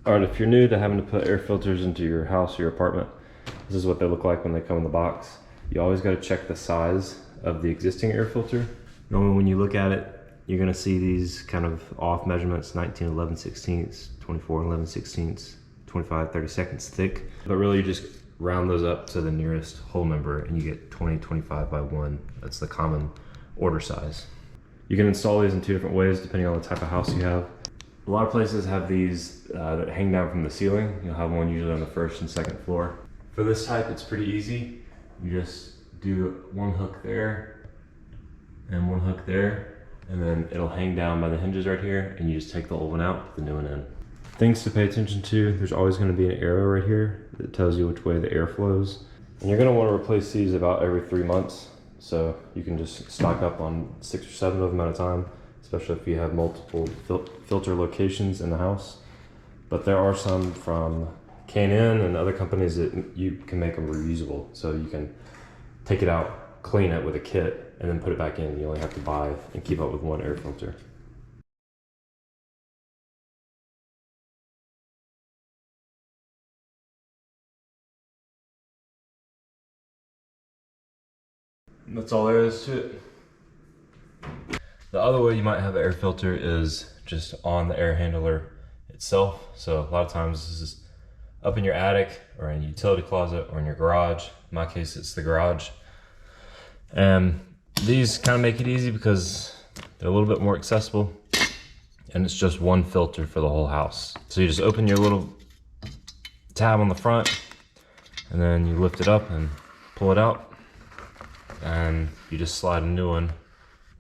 All right, if you're new to having to put air filters into your house or your apartment, this is what they look like when they come in the box. You always got to check the size of the existing air filter. Normally when you look at it, you're gonna see these kind of off measurements, 19 11/16, 24 11/16, 25 32 thick. But really you just round those up to the nearest whole number and you get 20 25 by 1. That's the common order size. You can install these in 2 different ways depending on the type of house you have. A lot of places have these that hang down from the ceiling. You'll have one usually on the 1st and 2nd floor. For this type, it's pretty easy. You just do one hook there and one hook there, and then it'll hang down by the hinges right here, and you just take the old one out, put the new one in. Things to pay attention to, there's always gonna be an arrow right here that tells you which way the air flows. And you're gonna wanna replace these about every 3 months. So you can just stock up on 6 or 7 of them at a time, especially if you have multiple filter locations in the house. But there are some from K&N and other companies that you can make them reusable. So you can take it out, clean it with a kit, and then put it back in. You only have to buy and keep up with one air filter. And that's all there is to it. The other way you might have an air filter is just on the air handler itself. So a lot of times this is up in your attic or in a utility closet or in your garage. In my case, it's the garage. And these kind of make it easy because they're a little bit more accessible, and it's just one filter for the whole house. So you just open your little tab on the front and then you lift it up and pull it out, and you just slide a new one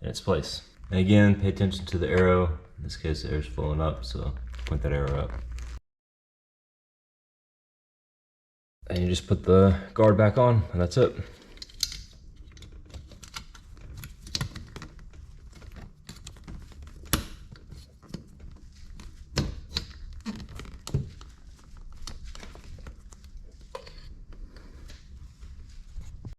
in its place. And again, pay attention to the arrow. In this case, the air's flowing up, so point that arrow up. And you just put the guard back on, and that's it.